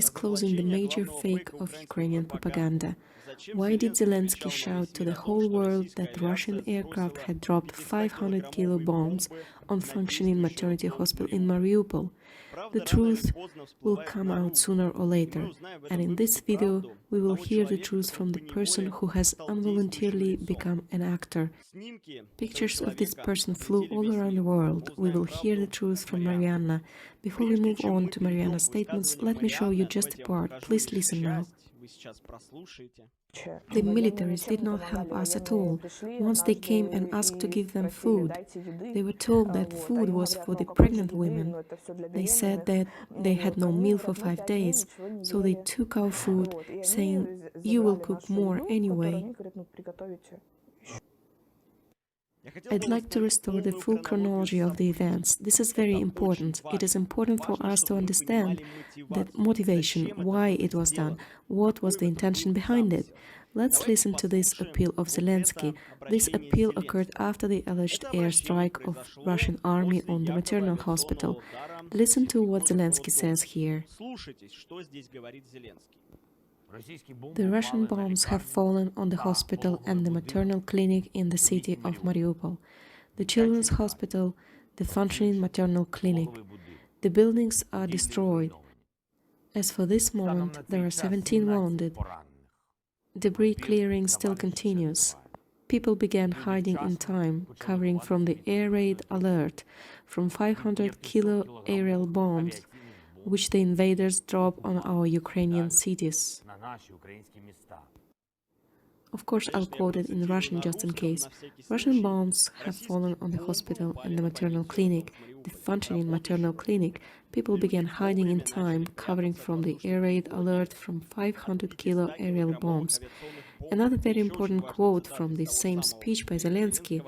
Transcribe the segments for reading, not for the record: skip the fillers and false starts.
disclosing the major fake of Ukrainian propaganda. Why did Zelensky shout to the whole world that the Russian aircraft had dropped 500-kilo bombs on functioning maternity hospital in Mariupol? The truth will come out sooner or later, and in this video we will hear the truth from the person who has involuntarily become an actor. Pictures of this person flew all around the world. We will hear the truth from Marianna. Before we move on to Marianna's statements, let me show you just a part. Please listen now. The militaries did not help us at all. Once they came and asked to give them food, they were told that food was for the pregnant women. They said that they had no meal for 5 days, so they took our food, saying, "You will cook more anyway." I'd like to restore the full chronology of the events. This is very important. It is important for us to understand the motivation, why it was done, what was the intention behind it. Let's listen to this appeal of Zelensky. This appeal occurred after the alleged airstrike of Russian army on the maternal hospital. Listen to what Zelensky says here. The Russian bombs have fallen on the hospital and the maternal clinic in the city of Mariupol, the children's hospital, the functioning maternal clinic. The buildings are destroyed. As for this moment, there are 17 wounded. Debris clearing still continues. People began hiding in time, covering from the air raid alert, from 500-kilo aerial bombs, which the invaders drop on our Ukrainian cities. Of course, I'll quote it in Russian just in case. Russian bombs have fallen on the hospital and the maternal clinic, the functioning maternal clinic. People began hiding in time, covering from the air raid alert from 500-kilo aerial bombs. Another very important quote from the same speech by Zelensky: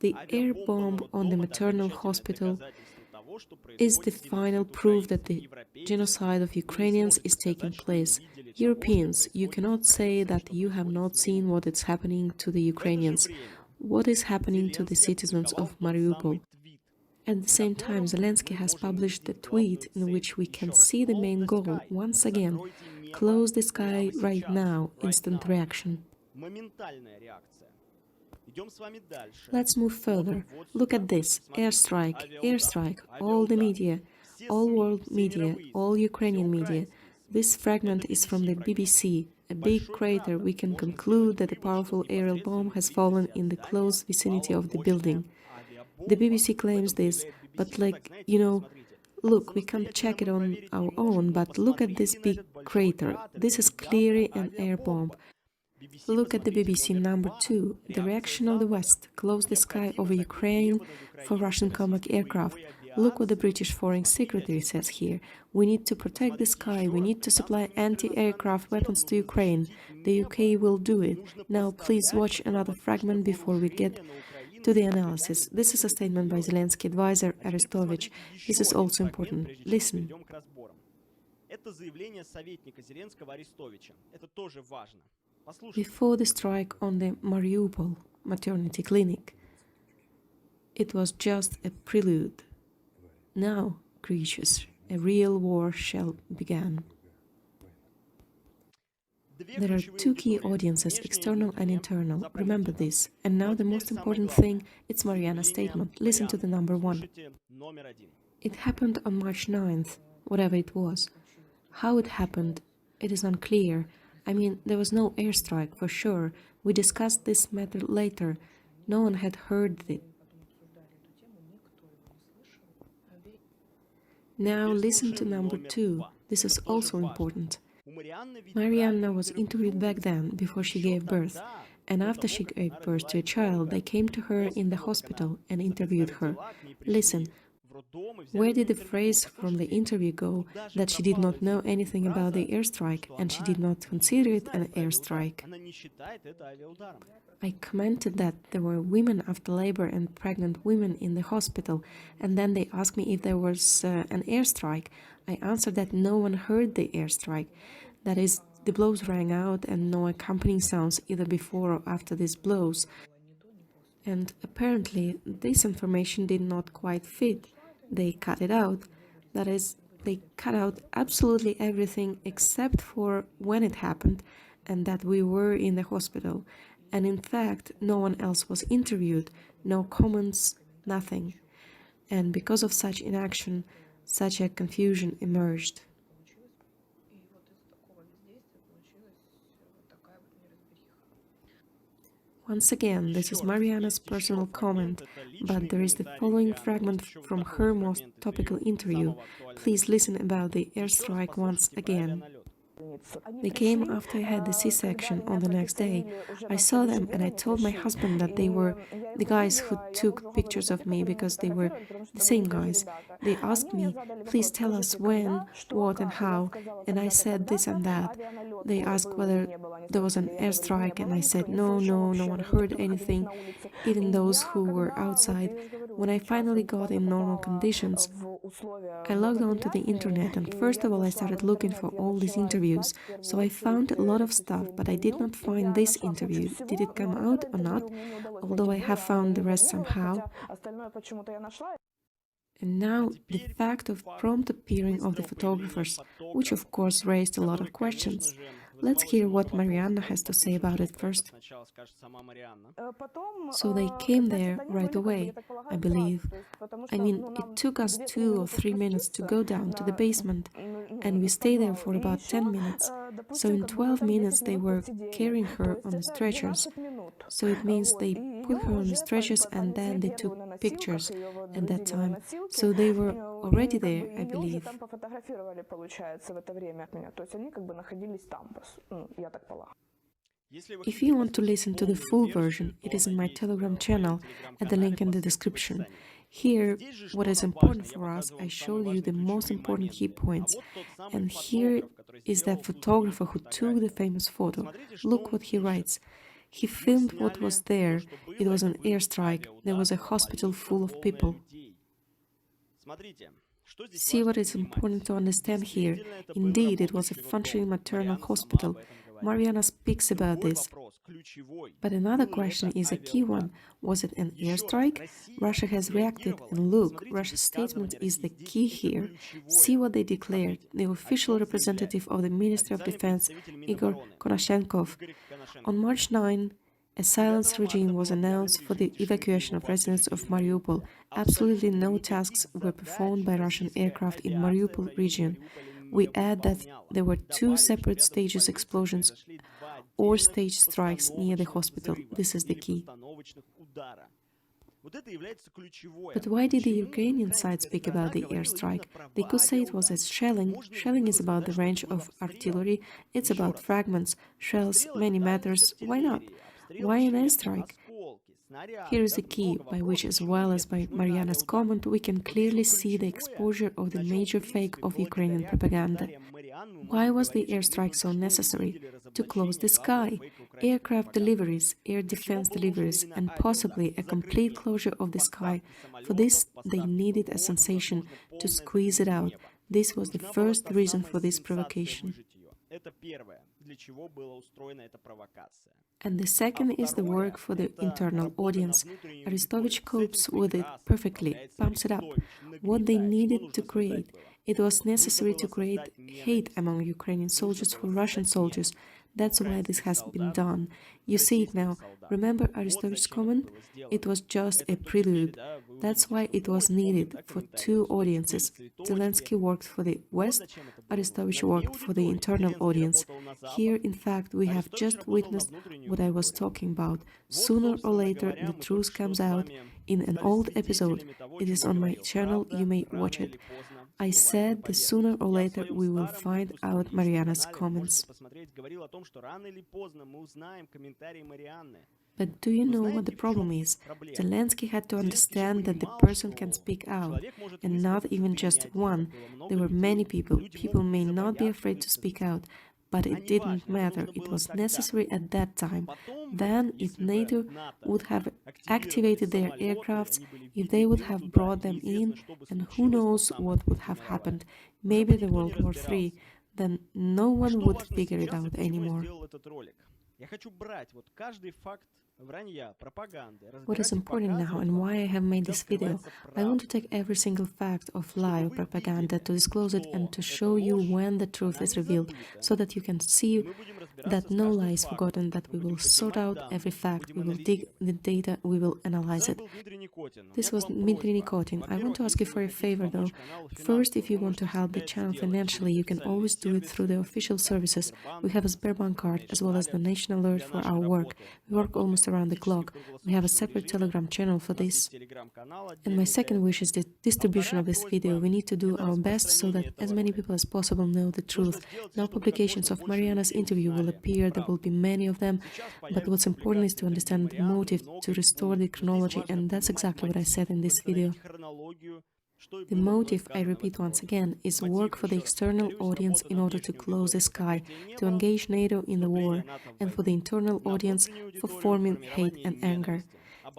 "The air bomb on the maternal hospital is the final proof that the genocide of Ukrainians is taking place. Europeans, you cannot say that you have not seen what is happening to the Ukrainians, what is happening to the citizens of Mariupol." At the same time, Zelensky has published a tweet in which we can see the main goal once again: close the sky right now, instant reaction. Let's move further. Look at this: airstrike, airstrike, all the media, all world media, all Ukrainian media. This fragment is from the BBC. A big crater. We can conclude that a powerful aerial bomb has fallen in the close vicinity of the building. The BBC claims this, but look, we can't check it on our own, but look at this big crater. This is clearly an air bomb. Look at the BBC number 2, the reaction of the West: close the sky over Ukraine for Russian combat aircraft. Look what the British Foreign Secretary says here: we need to protect the sky, we need to supply anti-aircraft weapons to Ukraine. The UK will do it. Now please watch another fragment before we get to the analysis. This is a statement by Zelensky advisor Arestovich. This is also important. Listen. Before the strike on the Mariupol maternity clinic, it was just a prelude. Now, creatures, a real war shall begin. There are 2 key audiences, external and internal. Remember this. And now the most important thing, it's Marianna's statement. Listen to the number 1. It happened on March 9th, whatever it was. How it happened, it is unclear. I mean, there was no airstrike for sure. We discussed this matter later. No one had heard it. Now listen to number 2. This is also important. Marianna was interviewed back then, before she gave birth. And after she gave birth to a child, they came to her in the hospital and interviewed her. Listen. Where did the phrase from the interview go that she did not know anything about the airstrike and she did not consider it an airstrike? I commented that there were women after labor and pregnant women in the hospital, and then they asked me if there was an airstrike. I answered that no one heard the airstrike. That is, the blows rang out and no accompanying sounds either before or after these blows. And apparently this information did not quite fit. They cut it out. That is, they cut out absolutely everything except for when it happened and that we were in the hospital. And in fact, no one else was interviewed, no comments, nothing. And because of such inaction, such a confusion emerged. Once again, this is Marianna's personal comment, but there is the following fragment from her most topical interview. Please listen about the airstrike once again. They came after I had the C-section on the next day. I saw them and I told my husband that they were the guys who took pictures of me because they were the same guys. They asked me, please tell us when, what and how, and I said this and that. They asked whether there was an airstrike and I said no one heard anything, even those who were outside. When I finally got in normal conditions, I logged on to the internet and first of all I started looking for all these interviews. So I found a lot of stuff, but I did not find this interview. Did it come out or not? Although I have found the rest somehow. And now, the fact of prompt appearing of the photographers, which of course raised a lot of questions. Let's hear what Marianna has to say about it first. So they came there right away, I believe. I mean, it took us 2 or 3 minutes to go down to the basement, and we stayed there for about 10 minutes. So in 12 minutes they were carrying her on the stretchers. So it means they put her on the stretchers and then they took pictures at that time. So they were already there, I believe. If you want to listen to the full version, it is in my Telegram channel at the link in the description. Here, what is important for us, I showed you the most important key points. And here is that photographer who took the famous photo. Look what he writes. He filmed what was there. It was an airstrike. There was a hospital full of people. See what is important to understand here. Indeed, it was a functioning maternal hospital. Marianna speaks about this. But another question is a key one. Was it an airstrike? Russia has reacted, and look, Russia's statement is the key here. See what they declared. The official representative of the Ministry of Defense, Igor Konashenkov. On March 9, a silence regime was announced for the evacuation of residents of Mariupol. Absolutely no tasks were performed by Russian aircraft in Mariupol region. We add that there were 2 separate stages explosions or stage strikes near the hospital. This is the key. But why did the Ukrainian side speak about the airstrike? They could say it was as shelling. Shelling is about the range of artillery. It's about fragments, shells, many matters. Why not? Why an airstrike? Here is the key, by which, as well as by Marianna's comment, we can clearly see the exposure of the major fake of Ukrainian propaganda. Why was the airstrike so necessary? To close the sky, aircraft deliveries, air defense deliveries, and possibly a complete closure of the sky. For this, they needed a sensation to squeeze it out. This was the first reason for this provocation. And the second is the work for the internal audience. Arestovich copes with it perfectly, pumps it up. What they needed to create. It was necessary to create hate among Ukrainian soldiers for Russian soldiers. That's why this has been done. You see it now. Remember Arestovich's comment? It was just a prelude. That's why it was needed for 2 audiences. Zelensky worked for the West, Arestovich worked for the internal audience. Here, in fact, we have just witnessed what I was talking about. Sooner or later, the truth comes out in an old episode. It is on my channel, you may watch it. I said that sooner or later we will find out Marianna's comments. But do you know what the problem is? Zelensky had to understand that the person can speak out, and not even just one. There were many people. People may not be afraid to speak out, but it didn't matter. It was necessary at that time. Then, if NATO would have activated their aircrafts, if they would have brought them in, and who knows what would have happened, maybe the World War III, then no one would figure it out anymore. What is important now and why I have made this video, I want to take every single fact of lie or propaganda to disclose it and to show you when the truth is revealed, so that you can see that no lie is forgotten, that we will sort out every fact, we will dig the data, we will analyze it. This was Dmitry Nikotin. I want to ask you for a favor though. First, if you want to help the channel financially, you can always do it through the official services. We have a Sberbank card as well as the Nation Alert for our work. We work almost around the clock. We have a separate Telegram channel for this. And my second wish is the distribution of this video. We need to do our best so that as many people as possible know the truth. Now publications of Marianna's interview will appear, there will be many of them, but what's important is to understand the motive, to restore the chronology, and that's exactly what I said in this video. The motive, I repeat once again, is work for the external audience in order to close the sky, to engage NATO in the war, and for the internal audience for forming hate and anger.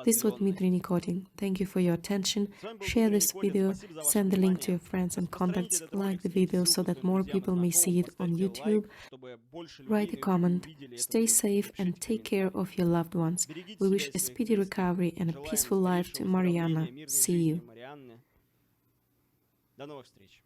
This was Dmitry Nikotin. Thank you for your attention. Share this video, send the link to your friends and contacts, like the video so that more people may see it on YouTube. Write a comment, stay safe and take care of your loved ones. We wish a speedy recovery and a peaceful life to Marianna. See you. До новых встреч!